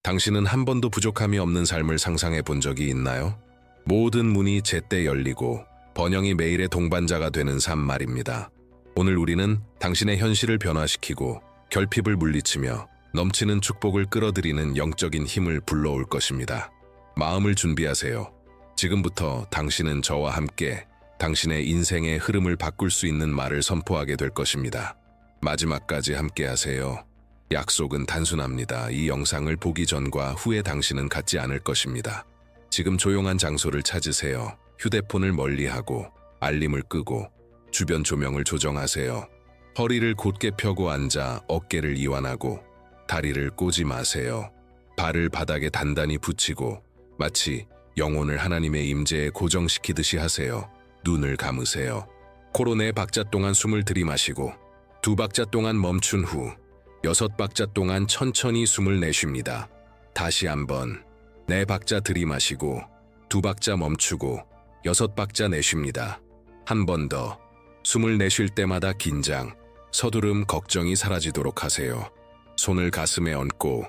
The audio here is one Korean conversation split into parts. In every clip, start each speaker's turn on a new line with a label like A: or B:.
A: 당신은 한 번도 부족함이 없는 삶을 상상해 본 적이 있나요? 모든 문이 제때 열리고 번영이 매일의 동반자가 되는 삶 말입니다. 오늘 우리는 당신의 현실을 변화시키고 결핍을 물리치며 넘치는 축복을 끌어들이는 영적인 힘을 불러올 것입니다. 마음을 준비하세요. 지금부터 당신은 저와 함께 당신의 인생의 흐름을 바꿀 수 있는 말을 선포하게 될 것입니다. 마지막까지 함께 하세요. 약속은 단순합니다. 이 영상을 보기 전과 후에 당신은 같지 않을 것입니다. 지금 조용한 장소를 찾으세요. 휴대폰을 멀리하고 알림을 끄고 주변 조명을 조정하세요. 허리를 곧게 펴고 앉아 어깨를 이완하고 다리를 꼬지 마세요. 발을 바닥에 단단히 붙이고 마치 영혼을 하나님의 임재에 고정시키듯이 하세요. 눈을 감으세요. 코로 4박자 동안 숨을 들이마시고 2박자 동안 멈춘 후 6박자 동안 천천히 숨을 내쉽니다. 다시 한번 4박자 들이마시고 2박자 멈추고 6박자 내쉽니다. 한 번 더 숨을 내쉴 때마다 긴장, 서두름, 걱정이 사라지도록 하세요. 손을 가슴에 얹고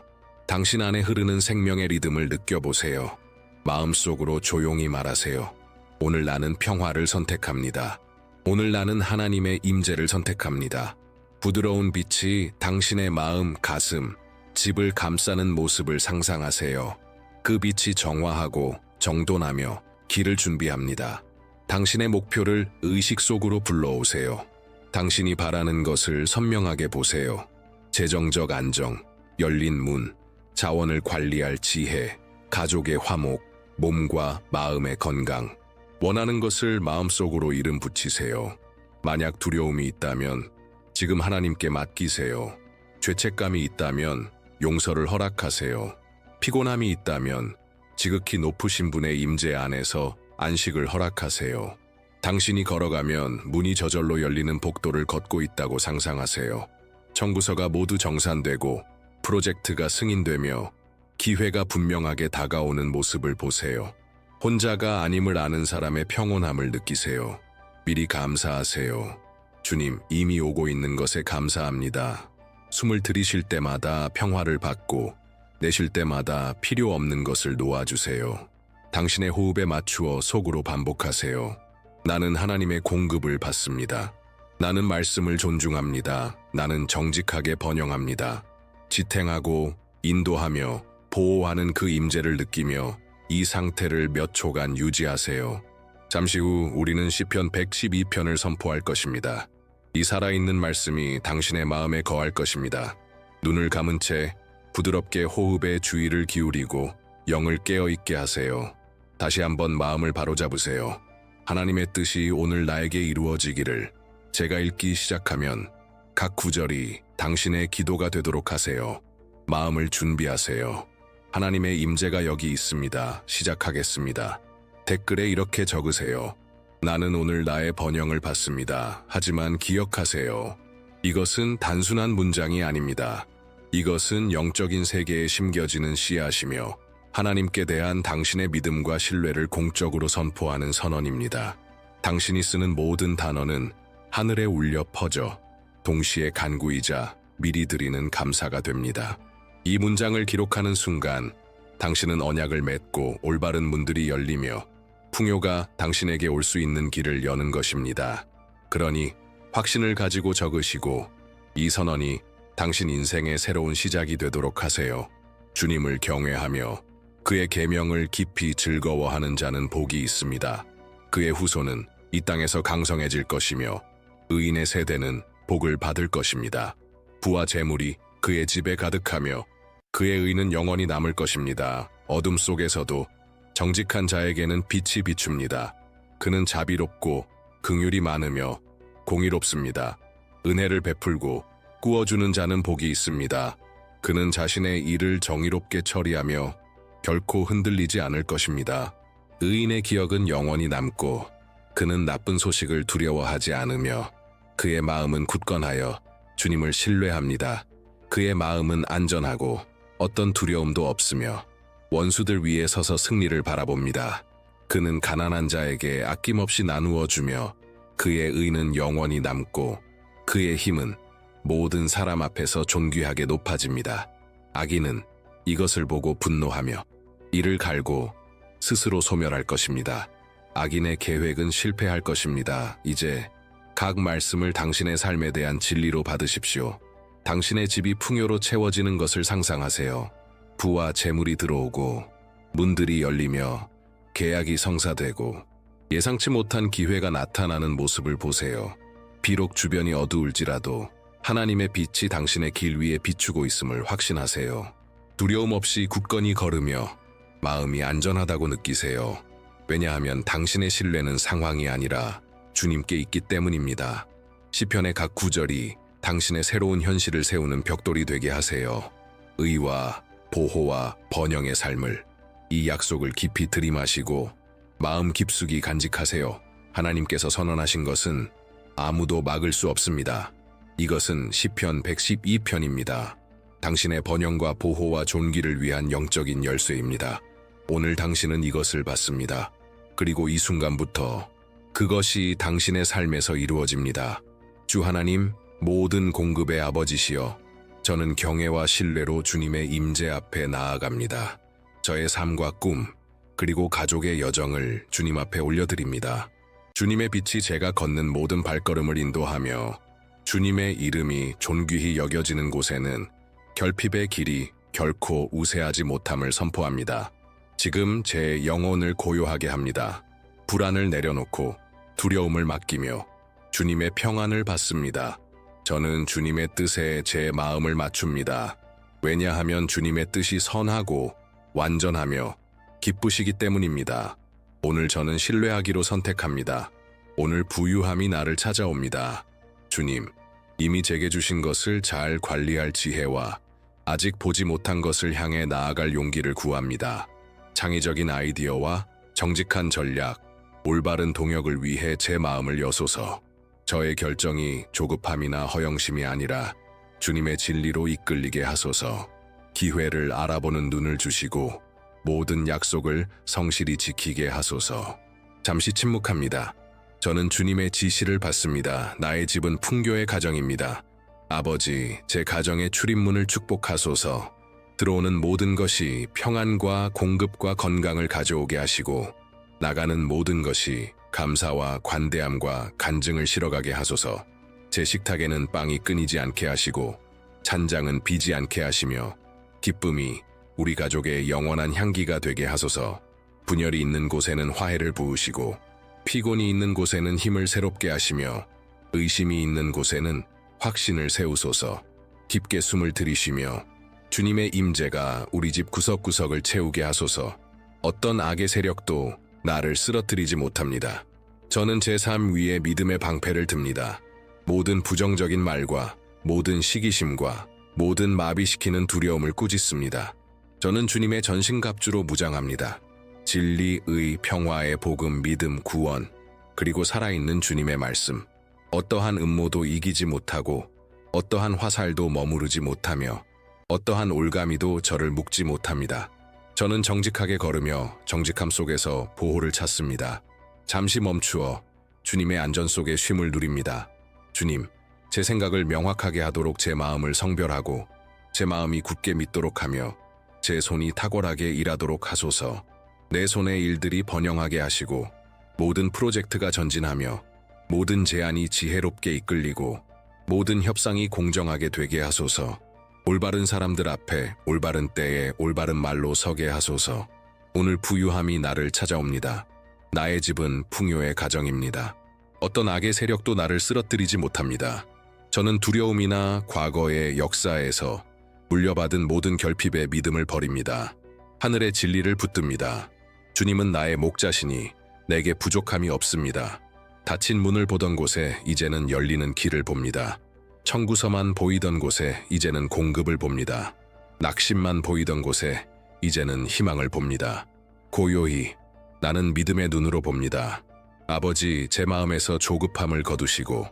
A: 당신 안에 흐르는 생명의 리듬을 느껴보세요. 마음속으로 조용히 말하세요. 오늘 나는 평화를 선택합니다. 오늘 나는 하나님의 임재를 선택합니다. 부드러운 빛이 당신의 마음, 가슴, 집을 감싸는 모습을 상상하세요. 그 빛이 정화하고 정돈하며 길을 준비합니다. 당신의 목표를 의식 속으로 불러오세요. 당신이 바라는 것을 선명하게 보세요. 재정적 안정, 열린 문, 자원을 관리할 지혜, 가족의 화목, 몸과 마음의 건강. 원하는 것을 마음속으로 이름 붙이세요. 만약 두려움이 있다면 지금 하나님께 맡기세요. 죄책감이 있다면 용서를 허락하세요. 피곤함이 있다면 지극히 높으신 분의 임재 안에서 안식을 허락하세요. 당신이 걸어가면 문이 저절로 열리는 복도를 걷고 있다고 상상하세요. 청구서가 모두 정산되고 프로젝트가 승인되며 기회가 분명하게 다가오는 모습을 보세요. 혼자가 아님을 아는 사람의 평온함을 느끼세요. 미리 감사하세요. 주님, 이미 오고 있는 것에 감사합니다. 숨을 들이쉴 때마다 평화를 받고 내쉴 때마다 필요 없는 것을 놓아주세요. 당신의 호흡에 맞추어 속으로 반복하세요. 나는 하나님의 공급을 받습니다. 나는 말씀을 존중합니다. 나는 정직하게 번영합니다. 지탱하고 인도하며 보호하는 그 임재를 느끼며 이 상태를 몇 초간 유지하세요. 잠시 후 우리는 시편 112편을 선포할 것입니다. 이 살아있는 말씀이 당신의 마음에 거할 것입니다. 눈을 감은 채 부드럽게 호흡에 주의를 기울이고 영을 깨어있게 하세요. 다시 한번 마음을 바로잡으세요. 하나님의 뜻이 오늘 나에게 이루어지기를. 제가 읽기 시작하면 각 구절이 당신의 기도가 되도록 하세요. 마음을 준비하세요. 하나님의 임재가 여기 있습니다. 시작하겠습니다. 댓글에 이렇게 적으세요. 나는 오늘 나의 번영을 받습니다. 하지만 기억하세요. 이것은 단순한 문장이 아닙니다. 이것은 영적인 세계에 심겨지는 씨앗이며 하나님께 대한 당신의 믿음과 신뢰를 공적으로 선포하는 선언입니다. 당신이 쓰는 모든 단어는 하늘에 울려 퍼져 동시에 간구이자 미리 드리는 감사가 됩니다. 이 문장을 기록하는 순간 당신은 언약을 맺고 올바른 문들이 열리며 풍요가 당신에게 올 수 있는 길을 여는 것입니다. 그러니 확신을 가지고 적으시고 이 선언이 당신 인생의 새로운 시작이 되도록 하세요. 주님을 경외하며 그의 계명을 깊이 즐거워하는 자는 복이 있습니다. 그의 후손은 이 땅에서 강성해질 것이며 의인의 세대는 복을 받을 것입니다. 부와 재물이 그의 집에 가득하며 그의 의는 영원히 남을 것입니다. 어둠 속에서도 정직한 자에게는 빛이 비춥니다. 그는 자비롭고 긍휼이 많으며 공의롭습니다. 은혜를 베풀고 꾸어주는 자는 복이 있습니다. 그는 자신의 일을 정의롭게 처리하며 결코 흔들리지 않을 것입니다. 의인의 기억은 영원히 남고 그는 나쁜 소식을 두려워하지 않으며 그의 마음은 굳건하여 주님을 신뢰합니다. 그의 마음은 안전하고 어떤 두려움도 없으며 원수들 위에 서서 승리를 바라봅니다. 그는 가난한 자에게 아낌없이 나누어 주며 그의 의는 영원히 남고 그의 힘은 모든 사람 앞에서 존귀하게 높아집니다. 악인은 이것을 보고 분노하며 이를 갈고 스스로 소멸할 것입니다. 악인의 계획은 실패할 것입니다. 이제 각 말씀을 당신의 삶에 대한 진리로 받으십시오. 당신의 집이 풍요로 채워지는 것을 상상하세요. 부와 재물이 들어오고 문들이 열리며 계약이 성사되고 예상치 못한 기회가 나타나는 모습을 보세요. 비록 주변이 어두울지라도 하나님의 빛이 당신의 길 위에 비추고 있음을 확신하세요. 두려움 없이 굳건히 걸으며 마음이 안전하다고 느끼세요. 왜냐하면 당신의 신뢰는 상황이 아니라 주님께 있기 때문입니다. 시편의 각 구절이 당신의 새로운 현실을 세우는 벽돌이 되게 하세요. 의와 보호와 번영의 삶을, 이 약속을 깊이 들이마시고 마음 깊숙이 간직하세요. 하나님께서 선언하신 것은 아무도 막을 수 없습니다. 이것은 시편 112편입니다. 당신의 번영과 보호와 존귀를 위한 영적인 열쇠입니다. 오늘 당신은 이것을 받습니다. 그리고 이 순간부터 그것이 당신의 삶에서 이루어집니다. 주 하나님, 모든 공급의 아버지시여, 저는 경외와 신뢰로 주님의 임재 앞에 나아갑니다. 저의 삶과 꿈, 그리고 가족의 여정을 주님 앞에 올려드립니다. 주님의 빛이 제가 걷는 모든 발걸음을 인도하며 주님의 이름이 존귀히 여겨지는 곳에는 결핍의 길이 결코 우세하지 못함을 선포합니다. 지금 제 영혼을 고요하게 합니다. 불안을 내려놓고 두려움을 맡기며 주님의 평안을 받습니다. 저는 주님의 뜻에 제 마음을 맞춥니다. 왜냐하면 주님의 뜻이 선하고 완전하며 기쁘시기 때문입니다. 오늘 저는 신뢰하기로 선택합니다. 오늘 부유함이 나를 찾아옵니다. 주님, 이미 제게 주신 것을 잘 관리할 지혜와 아직 보지 못한 것을 향해 나아갈 용기를 구합니다. 창의적인 아이디어와 정직한 전략, 올바른 동역을 위해 제 마음을 여소서. 저의 결정이 조급함이나 허영심이 아니라 주님의 진리로 이끌리게 하소서. 기회를 알아보는 눈을 주시고 모든 약속을 성실히 지키게 하소서. 잠시 침묵합니다. 저는 주님의 지시를 받습니다. 나의 집은 풍요의 가정입니다. 아버지, 제 가정의 출입문을 축복하소서. 들어오는 모든 것이 평안과 공급과 건강을 가져오게 하시고 나가는 모든 것이 감사와 관대함과 간증을 실어가게 하소서. 제 식탁에는 빵이 끊이지 않게 하시고 찬장은 비지 않게 하시며 기쁨이 우리 가족의 영원한 향기가 되게 하소서. 분열이 있는 곳에는 화해를 부으시고 피곤이 있는 곳에는 힘을 새롭게 하시며 의심이 있는 곳에는 확신을 세우소서. 깊게 숨을 들이쉬며 주님의 임재가 우리 집 구석구석을 채우게 하소서. 어떤 악의 세력도 나를 쓰러뜨리지 못합니다. 저는 제 삶 위에 믿음의 방패를 듭니다. 모든 부정적인 말과 모든 시기심과 모든 마비시키는 두려움을 꾸짖습니다. 저는 주님의 전신갑주로 무장합니다. 진리, 의, 평화의 복음, 믿음, 구원, 그리고 살아있는 주님의 말씀. 어떠한 음모도 이기지 못하고 어떠한 화살도 머무르지 못하며 어떠한 올가미도 저를 묶지 못합니다. 저는 정직하게 걸으며 정직함 속에서 보호를 찾습니다. 잠시 멈추어 주님의 안전 속에 쉼을 누립니다. 주님, 제 생각을 명확하게 하도록 제 마음을 성별하고 제 마음이 굳게 믿도록 하며 제 손이 탁월하게 일하도록 하소서. 내 손의 일들이 번영하게 하시고 모든 프로젝트가 전진하며 모든 제안이 지혜롭게 이끌리고 모든 협상이 공정하게 되게 하소서. 올바른 사람들 앞에 올바른 때에 올바른 말로 서게 하소서. 오늘 부유함이 나를 찾아옵니다. 나의 집은 풍요의 가정입니다. 어떤 악의 세력도 나를 쓰러뜨리지 못합니다. 저는 두려움이나 과거의 역사에서 물려받은 모든 결핍의 믿음을 버립니다. 하늘의 진리를 붙듭니다. 주님은 나의 목자시니 내게 부족함이 없습니다. 닫힌 문을 보던 곳에 이제는 열리는 길을 봅니다. 청구서만 보이던 곳에 이제는 공급을 봅니다. 낙심만 보이던 곳에 이제는 희망을 봅니다. 고요히 나는 믿음의 눈으로 봅니다. 아버지, 제 마음에서 조급함을 거두시고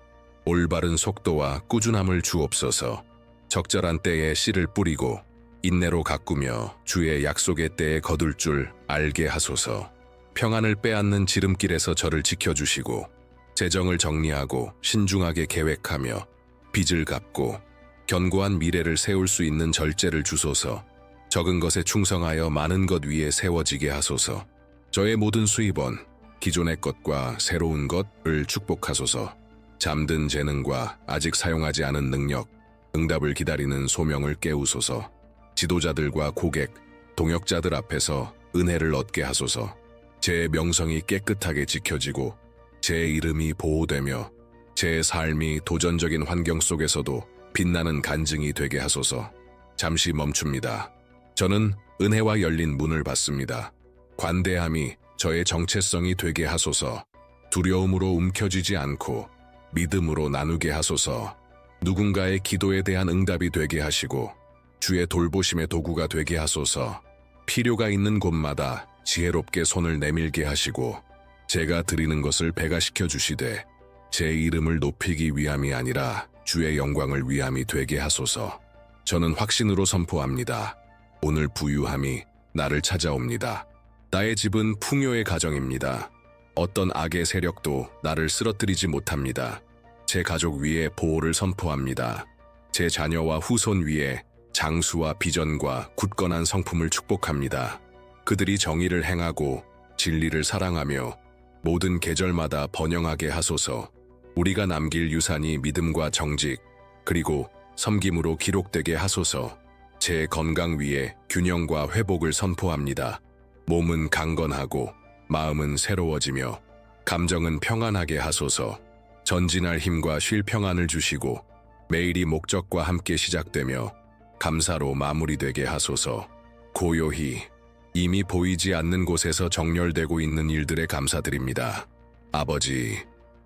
A: 올바른 속도와 꾸준함을 주옵소서. 적절한 때에 씨를 뿌리고 인내로 가꾸며 주의 약속의 때에 거둘 줄 알게 하소서. 평안을 빼앗는 지름길에서 저를 지켜주시고 재정을 정리하고 신중하게 계획하며 빚을 갚고 견고한 미래를 세울 수 있는 절제를 주소서. 적은 것에 충성하여 많은 것 위에 세워지게 하소서. 저의 모든 수입원, 기존의 것과 새로운 것을 축복하소서. 잠든 재능과 아직 사용하지 않은 능력, 응답을 기다리는 소명을 깨우소서. 지도자들과 고객, 동역자들 앞에서 은혜를 얻게 하소서. 제 명성이 깨끗하게 지켜지고 제 이름이 보호되며 제 삶이 도전적인 환경 속에서도 빛나는 간증이 되게 하소서. 잠시 멈춥니다. 저는 은혜와 열린 문을 받습니다. 관대함이 저의 정체성이 되게 하소서. 두려움으로 움켜쥐지 않고 믿음으로 나누게 하소서. 누군가의 기도에 대한 응답이 되게 하시고 주의 돌보심의 도구가 되게 하소서. 필요가 있는 곳마다 지혜롭게 손을 내밀게 하시고 제가 드리는 것을 배가시켜 주시되 제 이름을 높이기 위함이 아니라 주의 영광을 위함이 되게 하소서. 저는 확신으로 선포합니다. 오늘 부유함이 나를 찾아옵니다. 나의 집은 풍요의 가정입니다. 어떤 악의 세력도 나를 쓰러뜨리지 못합니다. 제 가족 위에 보호를 선포합니다. 제 자녀와 후손 위에 장수와 비전과 굳건한 성품을 축복합니다. 그들이 정의를 행하고 진리를 사랑하며 모든 계절마다 번영하게 하소서. 우리가 남길 유산이 믿음과 정직, 그리고 섬김으로 기록되게 하소서. 제 건강 위에 균형과 회복을 선포합니다. 몸은 강건하고 마음은 새로워지며 감정은 평안하게 하소서. 전진할 힘과 쉴 평안을 주시고 매일이 목적과 함께 시작되며 감사로 마무리되게 하소서. 고요히 이미 보이지 않는 곳에서 정렬되고 있는 일들에 감사드립니다. 아버지,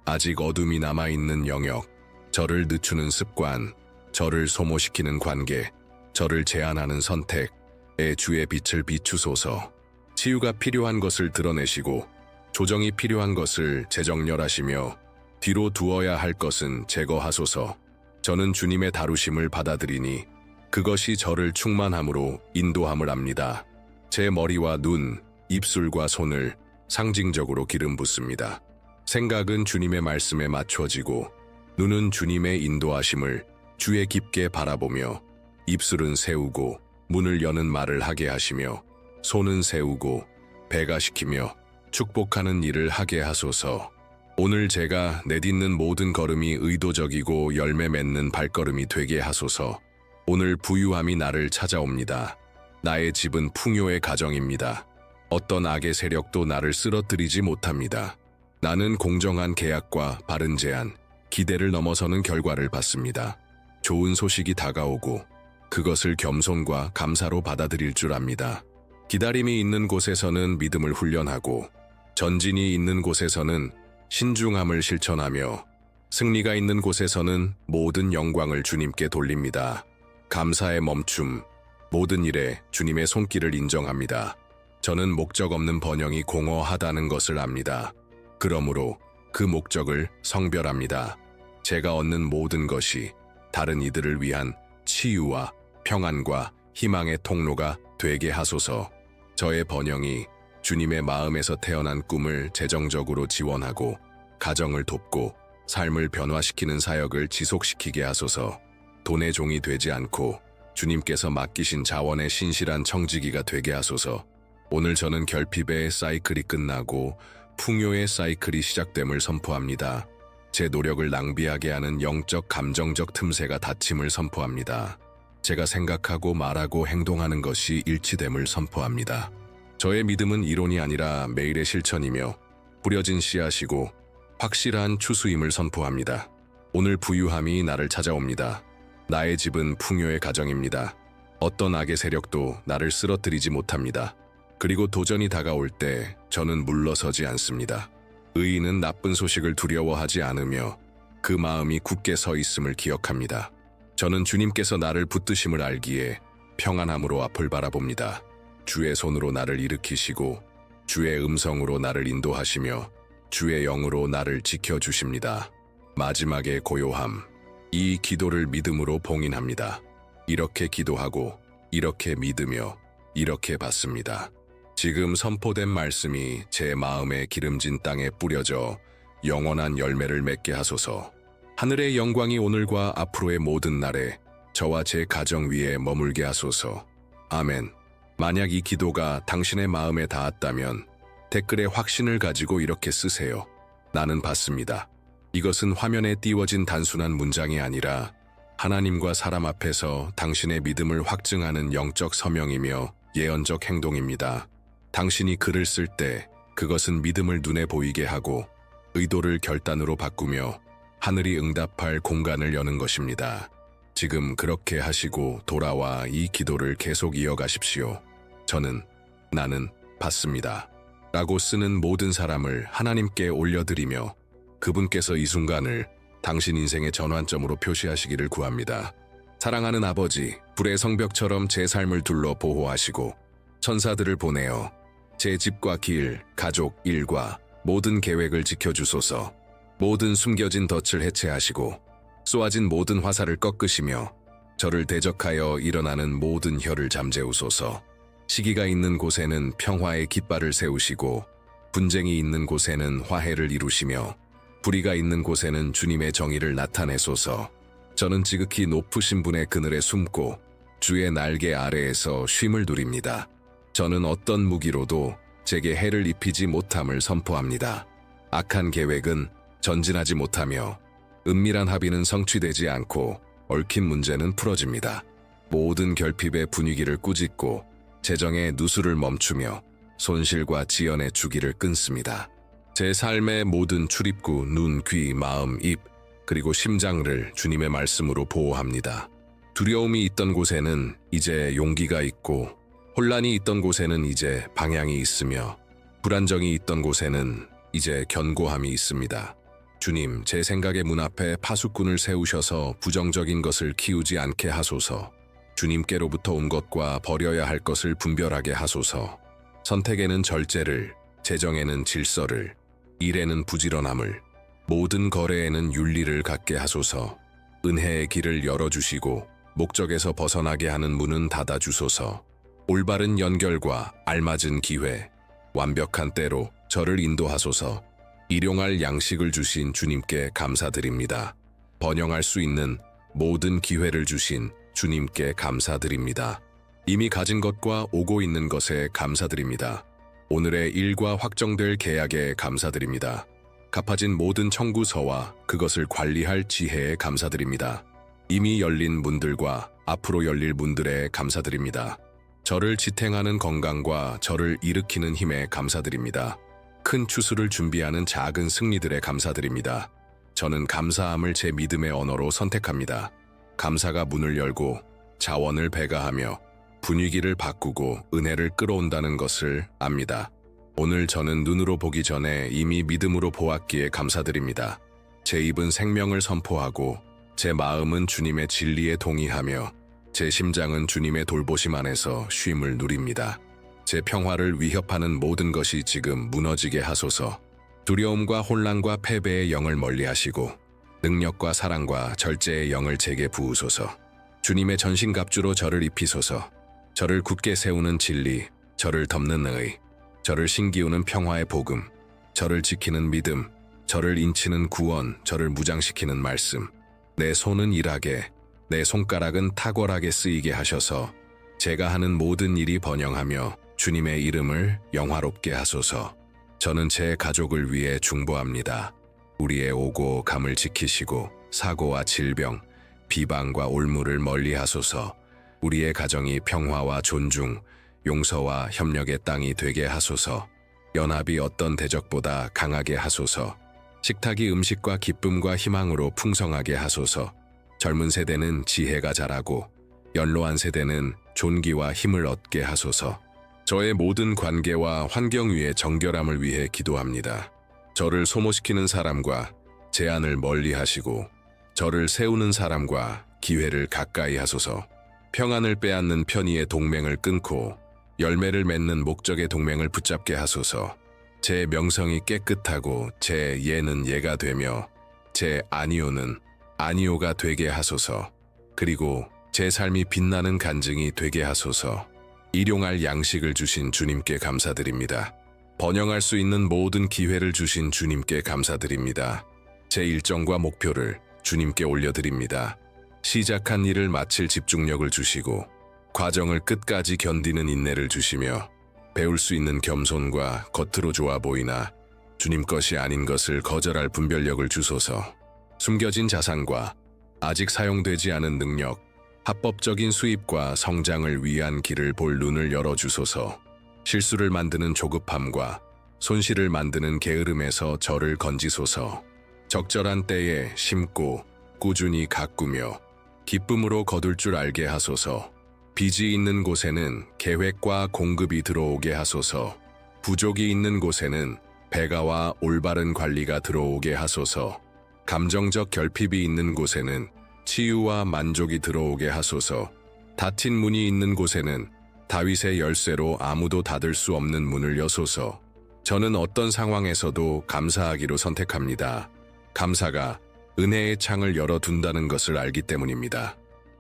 A: 아직 어둠이 남아있는 영역, 저를 늦추는 습관, 저를 소모시키는 관계, 저를 제한하는 선택에 주의 빛을 비추소서. 치유가 필요한 것을 드러내시고 조정이 필요한 것을 재정렬하시며 뒤로 두어야 할 것은 제거하소서. 저는 주님의 다루심을 받아들이니 그것이 저를 충만함으로 인도함을 압니다. 제 머리와 눈, 입술과 손을 상징적으로 기름 붓습니다. 생각은 주님의 말씀에 맞춰지고 눈은 주님의 인도하심을 주의 깊게 바라보며 입술은 세우고 문을 여는 말을 하게 하시며 손은 세우고 배가시키며 축복하는 일을 하게 하소서. 오늘 제가 내딛는 모든 걸음이 의도적이고 열매 맺는 발걸음이 되게 하소서. 오늘 부유함이 나를 찾아옵니다. 나의 집은 풍요의 가정입니다. 어떤 악의 세력도 나를 쓰러뜨리지 못합니다. 나는 공정한 계약과 바른 제안, 기대를 넘어서는 결과를 받습니다. 좋은 소식이 다가오고 그것을 겸손과 감사로 받아들일 줄 압니다. 기다림이 있는 곳에서는 믿음을 훈련하고 전진이 있는 곳에서는 신중함을 실천하며 승리가 있는 곳에서는 모든 영광을 주님께 돌립니다. 감사의 멈춤, 모든 일에 주님의 손길을 인정합니다. 저는 목적 없는 번영이 공허하다는 것을 압니다. 그러므로 그 목적을 성별합니다. 제가 얻는 모든 것이 다른 이들을 위한 치유와 평안과 희망의 통로가 되게 하소서. 저의 번영이 주님의 마음에서 태어난 꿈을 재정적으로 지원하고 가정을 돕고 삶을 변화시키는 사역을 지속시키게 하소서. 돈의 종이 되지 않고 주님께서 맡기신 자원의 신실한 청지기가 되게 하소서. 오늘 저는 결핍의 사이클이 끝나고 풍요의 사이클이 시작됨을 선포합니다. 제 노력을 낭비하게 하는 영적 감정적 틈새가 닫힘을 선포합니다. 제가 생각하고 말하고 행동하는 것이 일치됨을 선포합니다. 저의 믿음은 이론이 아니라 매일의 실천이며 뿌려진 씨앗이고 확실한 추수임을 선포합니다. 오늘 부유함이 나를 찾아옵니다. 나의 집은 풍요의 가정입니다. 어떤 악의 세력도 나를 쓰러뜨리지 못합니다. 그리고 도전이 다가올 때 저는 물러서지 않습니다. 의인은 나쁜 소식을 두려워하지 않으며 그 마음이 굳게 서 있음을 기억합니다. 저는 주님께서 나를 붙드심을 알기에 평안함으로 앞을 바라봅니다. 주의 손으로 나를 일으키시고 주의 음성으로 나를 인도하시며 주의 영으로 나를 지켜주십니다. 마지막의 고요함, 이 기도를 믿음으로 봉인합니다. 이렇게 기도하고 이렇게 믿으며 이렇게 받습니다. 지금 선포된 말씀이 제 마음에 기름진 땅에 뿌려져 영원한 열매를 맺게 하소서. 하늘의 영광이 오늘과 앞으로의 모든 날에 저와 제 가정 위에 머물게 하소서. 아멘. 만약 이 기도가 당신의 마음에 닿았다면 댓글에 확신을 가지고 이렇게 쓰세요. 나는 받습니다. 이것은 화면에 띄워진 단순한 문장이 아니라 하나님과 사람 앞에서 당신의 믿음을 확증하는 영적 서명이며 예언적 행동입니다. 당신이 글을 쓸 때 그것은 믿음을 눈에 보이게 하고 의도를 결단으로 바꾸며 하늘이 응답할 공간을 여는 것입니다. 지금 그렇게 하시고 돌아와 이 기도를 계속 이어가십시오. 나는 받습니다. 라고 쓰는 모든 사람을 하나님께 올려드리며 그분께서 이 순간을 당신 인생의 전환점으로 표시하시기를 구합니다. 사랑하는 아버지, 불의 성벽처럼 제 삶을 둘러 보호하시고 천사들을 보내어 제 집과 길, 가족, 일과 모든 계획을 지켜주소서. 모든 숨겨진 덫을 해체하시고 쏘아진 모든 화살을 꺾으시며 저를 대적하여 일어나는 모든 혀를 잠재우소서. 시기가 있는 곳에는 평화의 깃발을 세우시고 분쟁이 있는 곳에는 화해를 이루시며 불의가 있는 곳에는 주님의 정의를 나타내소서. 저는 지극히 높으신 분의 그늘에 숨고 주의 날개 아래에서 쉼을 누립니다. 저는 어떤 무기로도 제게 해를 입히지 못함을 선포합니다. 악한 계획은 전진하지 못하며 은밀한 합의는 성취되지 않고 얽힌 문제는 풀어집니다. 모든 결핍의 분위기를 꾸짖고 재정의 누수를 멈추며 손실과 지연의 주기를 끊습니다. 제 삶의 모든 출입구, 눈, 귀, 마음, 입, 그리고 심장을 주님의 말씀으로 보호합니다. 두려움이 있던 곳에는 이제 용기가 있고 혼란이 있던 곳에는 이제 방향이 있으며 불안정이 있던 곳에는 이제 견고함이 있습니다. 주님, 제 생각의 문 앞에 파수꾼을 세우셔서 부정적인 것을 키우지 않게 하소서. 주님께로부터 온 것과 버려야 할 것을 분별하게 하소서. 선택에는 절제를, 재정에는 질서를, 일에는 부지런함을, 모든 거래에는 윤리를 갖게 하소서. 은혜의 길을 열어주시고 목적에서 벗어나게 하는 문은 닫아주소서. 올바른 연결과 알맞은 기회, 완벽한 때로 저를 인도하소서. 일용할 양식을 주신 주님께 감사드립니다. 번영할 수 있는 모든 기회를 주신 주님께 감사드립니다. 이미 가진 것과 오고 있는 것에 감사드립니다. 오늘의 일과 확정될 계약에 감사드립니다. 갚아진 모든 청구서와 그것을 관리할 지혜에 감사드립니다. 이미 열린 문들과 앞으로 열릴 문들에 감사드립니다. 저를 지탱하는 건강과 저를 일으키는 힘에 감사드립니다. 큰 추수를 준비하는 작은 승리들에 감사드립니다. 저는 감사함을 제 믿음의 언어로 선택합니다. 감사가 문을 열고 자원을 배가하며 분위기를 바꾸고 은혜를 끌어온다는 것을 압니다. 오늘 저는 눈으로 보기 전에 이미 믿음으로 보았기에 감사드립니다. 제 입은 생명을 선포하고 제 마음은 주님의 진리에 동의하며 제 심장은 주님의 돌보심 안에서 쉼을 누립니다. 제 평화를 위협하는 모든 것이 지금 무너지게 하소서. 두려움과 혼란과 패배의 영을 멀리하시고 능력과 사랑과 절제의 영을 제게 부으소서. 주님의 전신갑주로 저를 입히소서. 저를 굳게 세우는 진리, 저를 덮는 의, 저를 신기우는 평화의 복음, 저를 지키는 믿음, 저를 인치는 구원, 저를 무장시키는 말씀. 내 손은 일하게, 내 손가락은 탁월하게 쓰이게 하셔서 제가 하는 모든 일이 번영하며 주님의 이름을 영화롭게 하소서. 저는 제 가족을 위해 중보합니다. 우리의 오고 감을 지키시고 사고와 질병, 비방과 올무를 멀리 하소서. 우리의 가정이 평화와 존중, 용서와 협력의 땅이 되게 하소서. 연합이 어떤 대적보다 강하게 하소서. 식탁이 음식과 기쁨과 희망으로 풍성하게 하소서. 젊은 세대는 지혜가 자라고 연로한 세대는 존귀와 힘을 얻게 하소서. 저의 모든 관계와 환경 위의 정결함을 위해 기도합니다. 저를 소모시키는 사람과 제한을 멀리 하시고 저를 세우는 사람과 기회를 가까이 하소서. 평안을 빼앗는 편의의 동맹을 끊고 열매를 맺는 목적의 동맹을 붙잡게 하소서. 제 명성이 깨끗하고 제 예는 예가 되며 제 아니오는 아니오가 되게 하소서. 그리고 제 삶이 빛나는 간증이 되게 하소서. 일용할 양식을 주신 주님께 감사드립니다. 번영할 수 있는 모든 기회를 주신 주님께 감사드립니다. 제 일정과 목표를 주님께 올려드립니다. 시작한 일을 마칠 집중력을 주시고 과정을 끝까지 견디는 인내를 주시며 배울 수 있는 겸손과 겉으로 좋아 보이나 주님 것이 아닌 것을 거절할 분별력을 주소서. 숨겨진 자산과 아직 사용되지 않은 능력, 합법적인 수입과 성장을 위한 길을 볼 눈을 열어주소서. 실수를 만드는 조급함과 손실을 만드는 게으름에서 저를 건지소서. 적절한 때에 심고 꾸준히 가꾸며 기쁨으로 거둘 줄 알게 하소서. 빚이 있는 곳에는 계획과 공급이 들어오게 하소서. 부족이 있는 곳에는 배가와 올바른 관리가 들어오게 하소서. 감정적 결핍이 있는 곳에는 치유와 만족이 들어오게 하소서. 닫힌 문이 있는 곳에는 다윗의 열쇠로 아무도 닫을 수 없는 문을 여소서. 저는 어떤 상황에서도 감사하기로 선택합니다. 감사가 은혜의 창을 열어둔다는 것을 알기 때문입니다.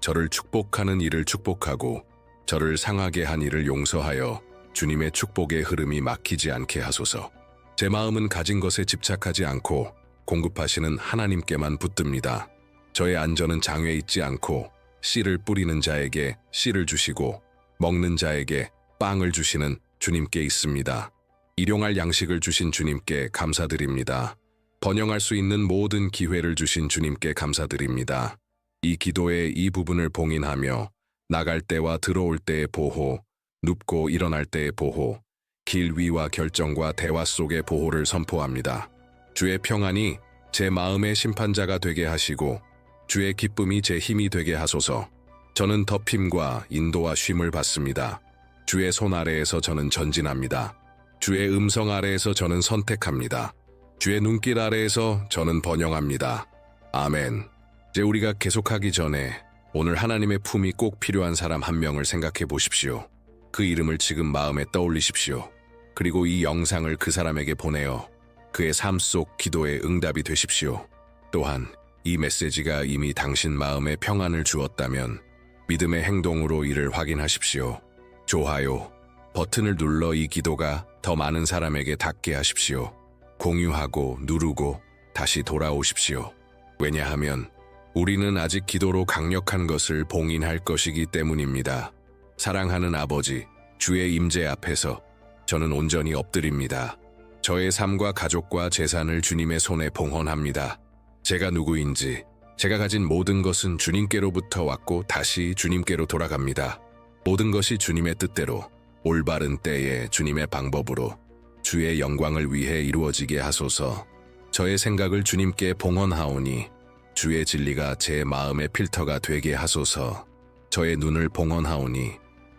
A: 저를 축복하는 일을 축복하고 저를 상하게 한 일을 용서하여 주님의 축복의 흐름이 막히지 않게 하소서. 제 마음은 가진 것에 집착하지 않고 공급하시는 하나님께만 붙듭니다. 저의 안전은 장에 있지 않고 씨를 뿌리는 자에게 씨를 주시고 먹는 자에게 빵을 주시는 주님께 있습니다. 일용할 양식을 주신 주님께 감사드립니다. 번영할 수 있는 모든 기회를 주신 주님께 감사드립니다. 이 기도의 이 부분을 봉인하며 나갈 때와 들어올 때의 보호, 눕고 일어날 때의 보호, 길 위와 결정과 대화 속의 보호를 선포합니다. 주의 평안이 제 마음의 심판자가 되게 하시고 주의 기쁨이 제 힘이 되게 하소서. 저는 덮임과 인도와 쉼을 받습니다. 주의 손 아래에서 저는 전진합니다. 주의 음성 아래에서 저는 선택합니다. 주의 눈길 아래에서 저는 번영합니다. 아멘. 이제 우리가 계속하기 전에 오늘 하나님의 품이 꼭 필요한 사람 한 명을 생각해 보십시오. 그 이름을 지금 마음에 떠올리십시오. 그리고 이 영상을 그 사람에게 보내어 그의 삶 속 기도의 응답이 되십시오. 또한 이 메시지가 이미 당신 마음에 평안을 주었다면 믿음의 행동으로 이를 확인하십시오. 좋아요 버튼을 눌러 이 기도가 더 많은 사람에게 닿게 하십시오. 공유하고 누르고 다시 돌아오십시오. 왜냐하면 우리는 아직 기도로 강력한 것을 봉인할 것이기 때문입니다. 사랑하는 아버지, 주의 임재 앞에서 저는 온전히 엎드립니다. 저의 삶과 가족과 재산을 주님의 손에 봉헌합니다. 제가 누구인지, 제가 가진 모든 것은 주님께로부터 왔고 다시 주님께로 돌아갑니다. 모든 것이 주님의 뜻대로, 올바른 때에 주님의 방법으로 주의 영광을 위해 이루어지게 하소서. 저의 생각을 주님께 봉헌하오니 주의 진리가 제 마음의 필터가 되게 하소서. 저의 눈을 봉헌하오니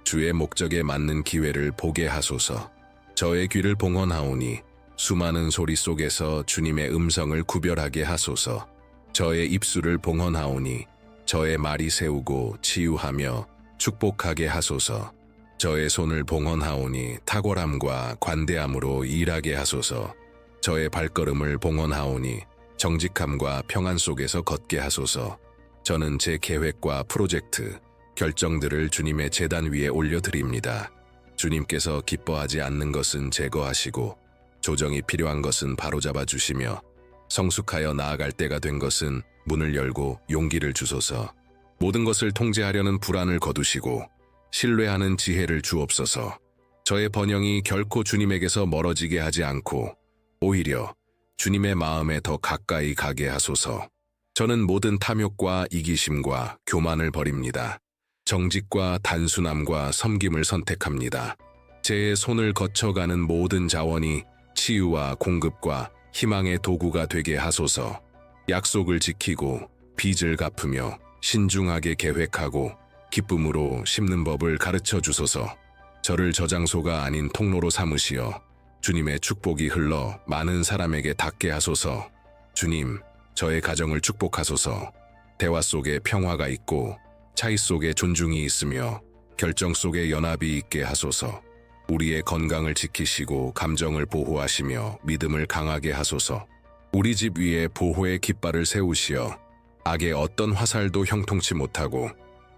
A: 주의 목적에 맞는 기회를 보게 하소서. 저의 귀를 봉헌하오니 수많은 소리 속에서 주님의 음성을 구별하게 하소서. 저의 입술을 봉헌하오니 저의 말이 세우고 치유하며 축복하게 하소서. 저의 손을 봉헌하오니 탁월함과 관대함으로 일하게 하소서. 저의 발걸음을 봉헌하오니 정직함과 평안 속에서 걷게 하소서. 저는 제 계획과 프로젝트, 결정들을 주님의 제단 위에 올려드립니다. 주님께서 기뻐하지 않는 것은 제거하시고 조정이 필요한 것은 바로잡아 주시며 성숙하여 나아갈 때가 된 것은 문을 열고 용기를 주소서. 모든 것을 통제하려는 불안을 거두시고 신뢰하는 지혜를 주옵소서. 저의 번영이 결코 주님에게서 멀어지게 하지 않고 오히려 주님의 마음에 더 가까이 가게 하소서. 저는 모든 탐욕과 이기심과 교만을 버립니다. 정직과 단순함과 섬김을 선택합니다. 제 손을 거쳐가는 모든 자원이 치유와 공급과 희망의 도구가 되게 하소서. 약속을 지키고 빚을 갚으며 신중하게 계획하고 기쁨으로 심는 법을 가르쳐 주소서. 저를 저장소가 아닌 통로로 삼으시어 주님의 축복이 흘러 많은 사람에게 닿게 하소서. 주님, 저의 가정을 축복하소서. 대화 속에 평화가 있고 차이 속에 존중이 있으며 결정 속에 연합이 있게 하소서. 우리의 건강을 지키시고 감정을 보호하시며 믿음을 강하게 하소서. 우리 집 위에 보호의 깃발을 세우시어 악의 어떤 화살도 형통치 못하고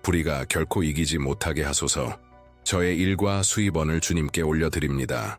A: 불의가 결코 이기지 못하게 하소서. 저의 일과 수입원을 주님께 올려드립니다.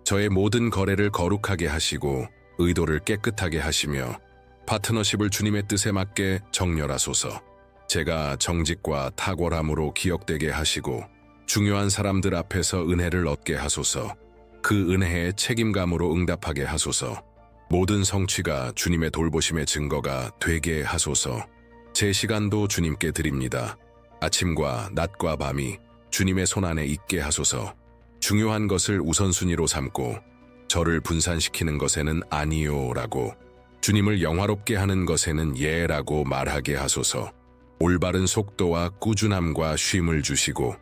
A: 저의 모든 거래를 거룩하게 하시고 의도를 깨끗하게 하시며 파트너십을 주님의 뜻에 맞게 정렬하소서. 제가 정직과 탁월함으로 기억되게 하시고 중요한 사람들 앞에서 은혜를 얻게 하소서. 그 은혜에 책임감으로 응답하게 하소서. 모든 성취가 주님의 돌보심의 증거가 되게 하소서. 제 시간도 주님께 드립니다. 아침과 낮과 밤이 주님의 손안에 있게 하소서. 중요한 것을 우선순위로 삼고 저를 분산시키는 것에는 아니요라고, 주님을 영화롭게 하는 것에는 예라고 말하게 하소서. 올바른 속도와 꾸준함과 쉼을 주시고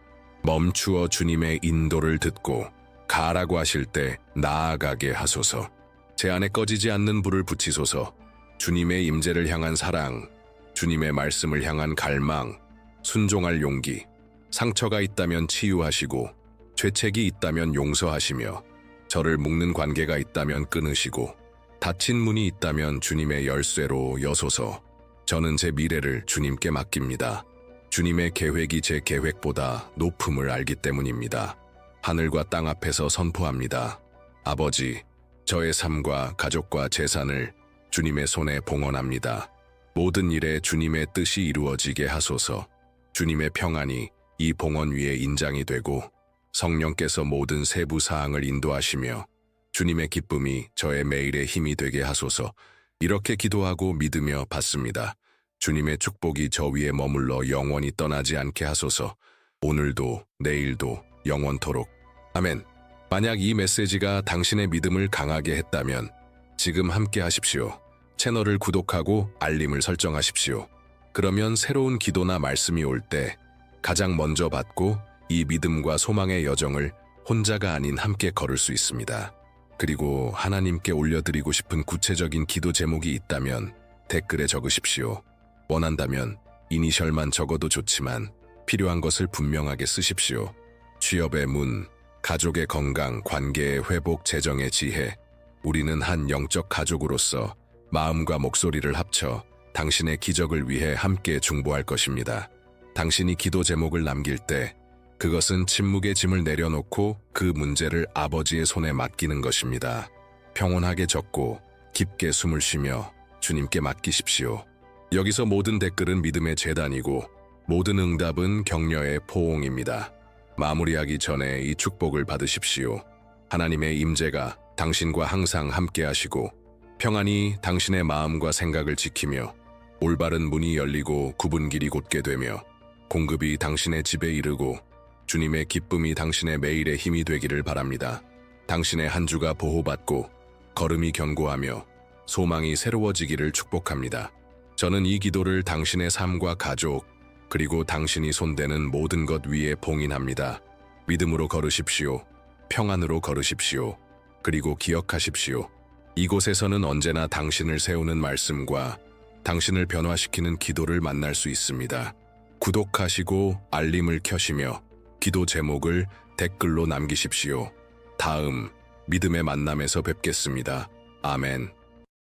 A: 멈추어 주님의 인도를 듣고 가라고 하실 때 나아가게 하소서. 제 안에 꺼지지 않는 불을 붙이소서. 주님의 임재를 향한 사랑, 주님의 말씀을 향한 갈망, 순종할 용기, 상처가 있다면 치유하시고 죄책이 있다면 용서하시며 저를 묶는 관계가 있다면 끊으시고 닫힌 문이 있다면 주님의 열쇠로 여소서. 저는 제 미래를 주님께 맡깁니다. 주님의 계획이 제 계획보다 높음을 알기 때문입니다. 하늘과 땅 앞에서 선포합니다. 아버지, 저의 삶과 가족과 재산을 주님의 손에 봉헌합니다. 모든 일에 주님의 뜻이 이루어지게 하소서. 주님의 평안이 이 봉헌 위에 인장이 되고 성령께서 모든 세부 사항을 인도하시며 주님의 기쁨이 저의 매일의 힘이 되게 하소서. 이렇게 기도하고 믿으며 받습니다. 주님의 축복이 저 위에 머물러 영원히 떠나지 않게 하소서. 오늘도 내일도 영원토록. 아멘. 만약 이 메시지가 당신의 믿음을 강하게 했다면 지금 함께 하십시오. 채널을 구독하고 알림을 설정하십시오. 그러면 새로운 기도나 말씀이 올 때 가장 먼저 받고 이 믿음과 소망의 여정을 혼자가 아닌 함께 걸을 수 있습니다. 그리고 하나님께 올려드리고 싶은 구체적인 기도 제목이 있다면 댓글에 적으십시오. 원한다면 이니셜만 적어도 좋지만 필요한 것을 분명하게 쓰십시오. 취업의 문, 가족의 건강, 관계의 회복, 재정의 지혜. 우리는 한 영적 가족으로서 마음과 목소리를 합쳐 당신의 기적을 위해 함께 중보할 것입니다. 당신이 기도 제목을 남길 때 그것은 침묵의 짐을 내려놓고 그 문제를 아버지의 손에 맡기는 것입니다. 평온하게 적고 깊게 숨을 쉬며 주님께 맡기십시오. 여기서 모든 댓글은 믿음의 재단이고 모든 응답은 격려의 포옹입니다. 마무리하기 전에 이 축복을 받으십시오. 하나님의 임재가 당신과 항상 함께 하시고 평안이 당신의 마음과 생각을 지키며 올바른 문이 열리고 굽은 길이 곧게 되며 공급이 당신의 집에 이르고 주님의 기쁨이 당신의 매일의 힘이 되기를 바랍니다. 당신의 한 주가 보호받고 걸음이 견고하며 소망이 새로워지기를 축복합니다. 저는 이 기도를 당신의 삶과 가족 그리고 당신이 손대는 모든 것 위에 봉인합니다. 믿음으로 걸으십시오. 평안으로 걸으십시오. 그리고 기억하십시오. 이곳에서는 언제나 당신을 세우는 말씀과 당신을 변화시키는 기도를 만날 수 있습니다. 구독하시고 알림을 켜시며 기도 제목을 댓글로 남기십시오. 다음 믿음의 만남에서 뵙겠습니다. 아멘.